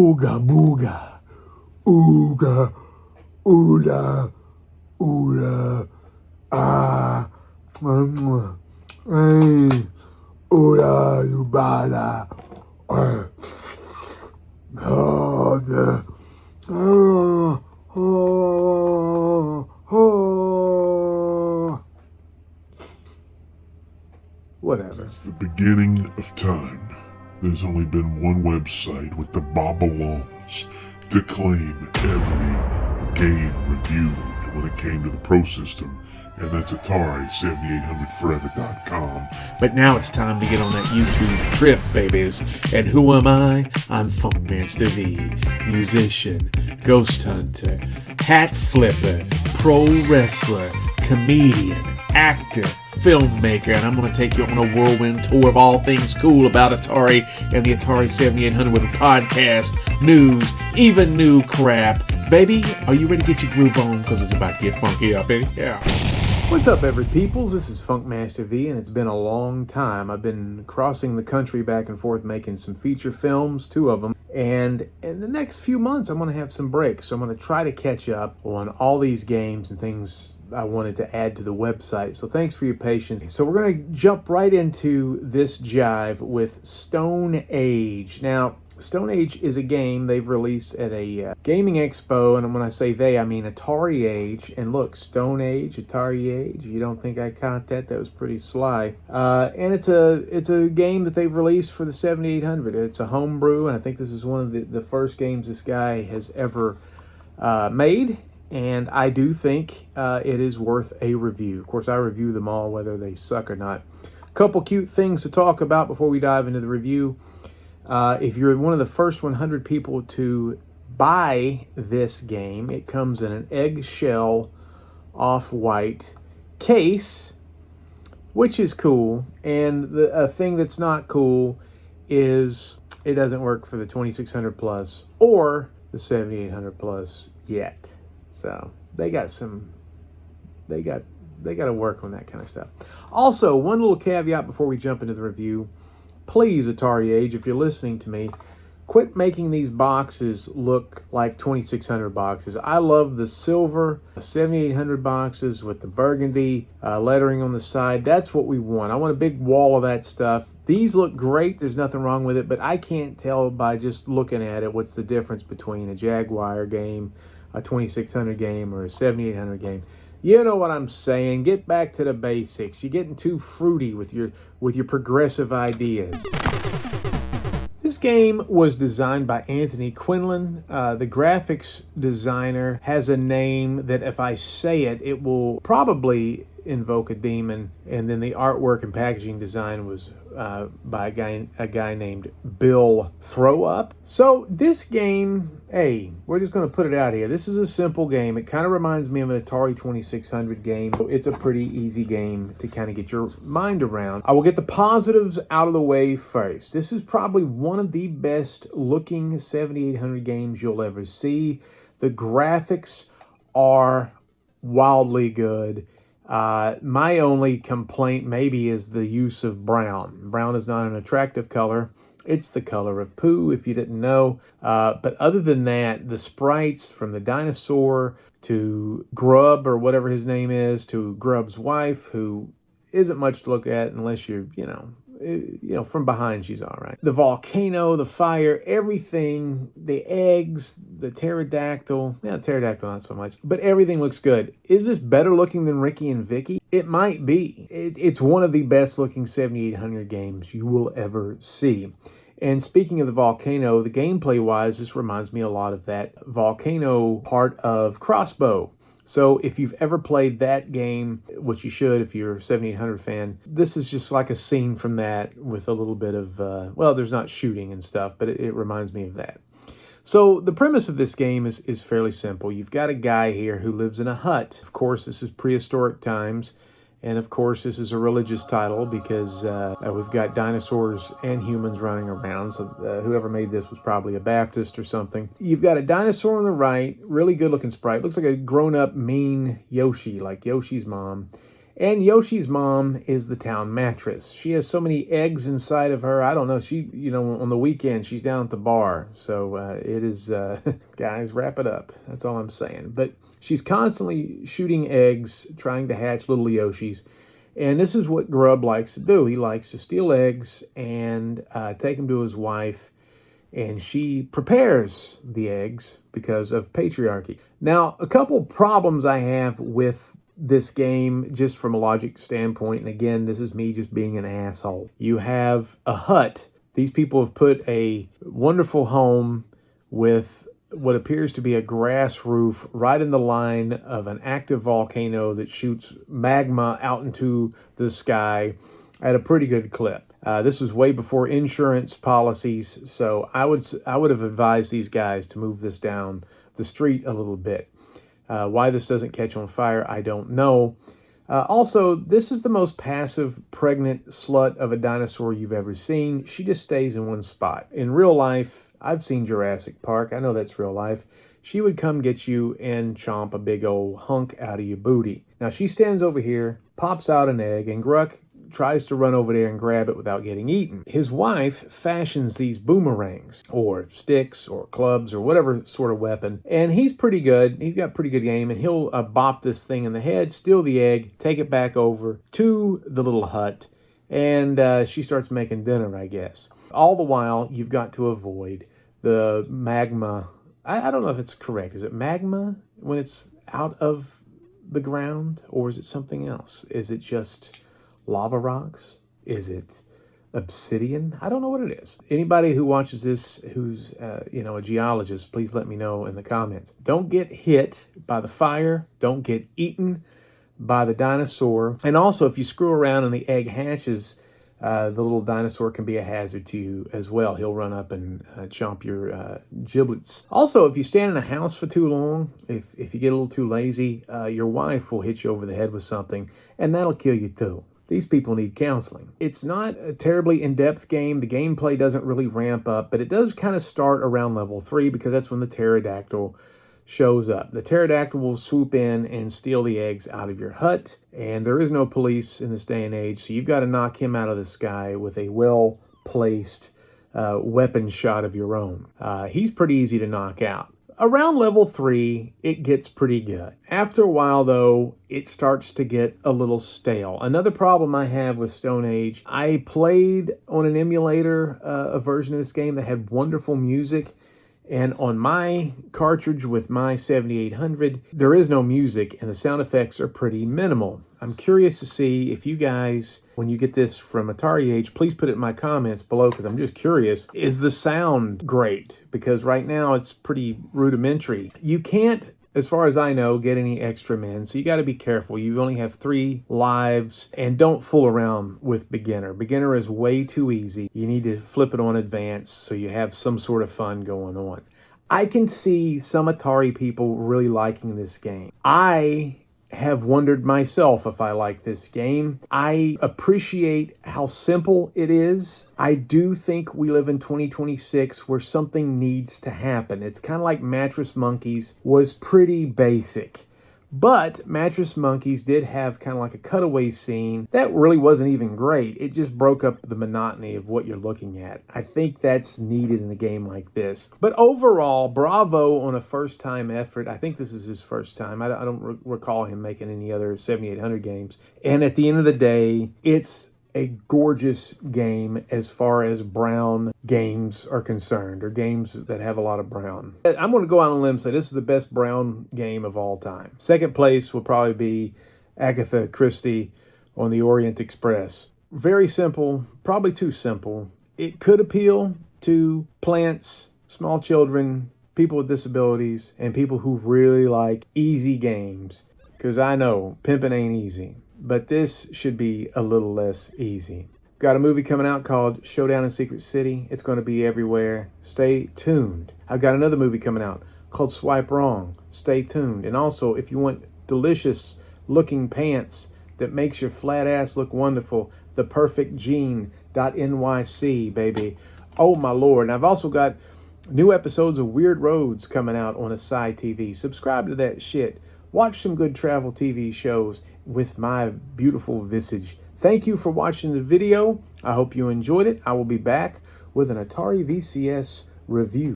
Ooga booga. Ooga. Ooga. Ooga. Ah. Hey. Ooga yubala. Whatever. Since the beginning of time, there's only been one website with the Babylons to claim every game reviewed when it came to the Pro System, and that's Atari7800forever.com. But now it's time to get on that YouTube trip, babies. And who am I? I'm Funkmaster V, musician, ghost hunter, hat flipper, pro wrestler, comedian, actor, filmmaker, and I'm going to take you on a whirlwind tour of all things cool about Atari and the Atari 7800 with a podcast, news, even new crap. Baby, are you ready to get your groove on? Because it's about to get funky up in here. What's up, every peoples? This is Funkmaster V, and it's been a long time. I've been crossing the country back and forth making some feature films, 2 of them, and in the next few months I'm going to have some breaks, so I'm going to try to catch up on all these games and things I wanted to add to the website. So thanks for your patience. So we're going to jump right into this jive with Stone Age. Now, Stone Age is a game they've released at a gaming expo, and when I say they, I mean Atari Age. And look, Stone Age, Atari Age. You don't think I caught that? That was pretty sly. And it's a game that they've released for the 7800. It's a homebrew, and I think this is one of the first games this guy has ever made. And I do think it is worth a review. Of course, I review them all, whether they suck or not. Couple cute things to talk about before we dive into the review. If you're one of the first 100 people to buy this game, it comes in an eggshell off-white case, which is cool. And a thing that's not cool is it doesn't work for the 2600 plus or the 7800 plus yet. So they got to work on that kind of stuff. Also, one little caveat before we jump into the review. Please, Atari Age, if you're listening to me, quit making these boxes look like 2600 boxes. I love the silver 7800 boxes with the burgundy lettering on the side. That's what we want. I want a big wall of that stuff. These look great. There's nothing wrong with it, but I can't tell by just looking at it what's the difference between a Jaguar game, a 2600 game, or a 7800 game. You know what I'm saying. Get back to the basics. You're getting too fruity with your progressive ideas. This game was designed by Anthony Quinlan. The graphics designer has a name that if I say it, it will probably invoke a demon. And then the artwork and packaging design was by a guy named William Thorup. So this game, hey, we're just going to put it out here. This is a simple game. It kind of reminds me of an Atari 2600 game. So it's a pretty easy game to kind of get your mind around. I will get the positives out of the way first. This is probably one of the best looking 7800 games you'll ever see. The graphics are wildly good. My only complaint maybe is the use of brown. Brown is not an attractive color. It's the color of poo, if you didn't know. But other than that, the sprites from the dinosaur to Grub, or whatever his name is, to Grub's wife, who isn't much to look at unless you're, from behind she's all right. The volcano, the fire, everything, the eggs, the pterodactyl. Yeah, pterodactyl not so much, but everything looks good. Is this better looking than Ricky and Vicky? It might be. It's one of the best looking 7800 games you will ever see. And speaking of the volcano, the gameplay wise, this reminds me a lot of that volcano part of Crossbow. So if you've ever played that game, which you should if you're a 7800 fan, this is just like a scene from that with a little bit of, there's not shooting and stuff, but it reminds me of that. So the premise of this game is fairly simple. You've got a guy here who lives in a hut. Of course, this is prehistoric times. And of course, this is a religious title because we've got dinosaurs and humans running around. So whoever made this was probably a Baptist or something. You've got a dinosaur on the right, really good looking sprite. Looks like a grown-up mean Yoshi, like Yoshi's mom. And Yoshi's mom is the town mattress. She has so many eggs inside of her. I don't know. She, on the weekend, she's down at the bar. So it is, guys, wrap it up. That's all I'm saying. But she's constantly shooting eggs, trying to hatch little Yoshis. And this is what Grub likes to do. He likes to steal eggs and take them to his wife. And she prepares the eggs because of patriarchy. Now, a couple problems I have with this game, just from a logic standpoint, and again, this is me just being an asshole. You have a hut. These people have put a wonderful home with what appears to be a grass roof right in the line of an active volcano that shoots magma out into the sky at a pretty good clip. This was way before insurance policies, so I would have advised these guys to move this down the street a little bit. Why this doesn't catch on fire, I don't know. Also, this is the most passive, pregnant slut of a dinosaur you've ever seen. She just stays in one spot. In real life, I've seen Jurassic Park. I know that's real life. She would come get you and chomp a big old hunk out of your booty. Now, she stands over here, pops out an egg, and Gruck tries to run over there and grab it without getting eaten. His wife fashions these boomerangs or sticks or clubs or whatever sort of weapon, and he's pretty good. He's got pretty good game, and he'll bop this thing in the head, steal the egg, take it back over to the little hut, and she starts making dinner, I guess. All the while, you've got to avoid the magma. I don't know if it's correct. Is it magma when it's out of the ground, or is it something else? Is it just lava rocks? Is it obsidian? I don't know what it is. Anybody who watches this who's a geologist, please let me know in the comments. Don't get hit by the fire. Don't get eaten by the dinosaur. And also, if you screw around and the egg hatches, the little dinosaur can be a hazard to you as well. He'll run up and chomp your giblets. Also, if you stand in a house for too long, if you get a little too lazy, your wife will hit you over the head with something, and that'll kill you too. These people need counseling. It's not a terribly in-depth game. The gameplay doesn't really ramp up, but it does kind of start around level 3 because that's when the pterodactyl shows up. The pterodactyl will swoop in and steal the eggs out of your hut, and there is no police in this day and age, so you've got to knock him out of the sky with a well-placed weapon shot of your own. He's pretty easy to knock out. Around level 3, it gets pretty good. After a while, though, it starts to get a little stale. Another problem I have with Stone Age, I played on an emulator a version of this game that had wonderful music, and on my cartridge with my 7800, there is no music, and the sound effects are pretty minimal. I'm curious to see if you guys, when you get this from Atari Age, please put it in my comments below, because I'm just curious. Is the sound great? Because right now it's pretty rudimentary. You can't, as far as I know, get any extra men, so you got to be careful. You only have 3 lives, and don't fool around with beginner. Beginner is way too easy. You need to flip it on advanced so you have some sort of fun going on. I can see some Atari people really liking this game. I have wondered myself if I like this game. I appreciate how simple it is. I do think we live in 2026 where something needs to happen. It's kind of like Mattress Monkeys was pretty basic. But Mattress Monkeys did have kind of like a cutaway scene that really wasn't even great. It just broke up the monotony of what you're looking at. I think that's needed in a game like this. But overall, bravo on a first-time effort. I think this is his first time. I don't recall him making any other 7800 games. And at the end of the day, it's a gorgeous game as far as brown games are concerned, or games that have a lot of brown. I'm going to go out on a limb and say this is the best brown game of all time. Second place will probably be Agatha Christie on the Orient Express. Very simple, probably too simple. It could appeal to plants, small children, people with disabilities, and people who really like easy games. Because I know pimping ain't easy. But this should be a little less easy. Got a movie coming out called Showdown in Secret City. It's going to be everywhere. Stay tuned. I've got another movie coming out called Swipe Wrong. Stay tuned. And also, if you want delicious looking pants that makes your flat ass look wonderful, the perfect gene.nyc, baby. Oh my Lord. And I've also got new episodes of Weird Roads coming out on Asai TV. Subscribe to that shit. watch some good travel TV shows with my beautiful visage. Thank you for watching the video. I hope you enjoyed it. I will be back with an Atari VCS review.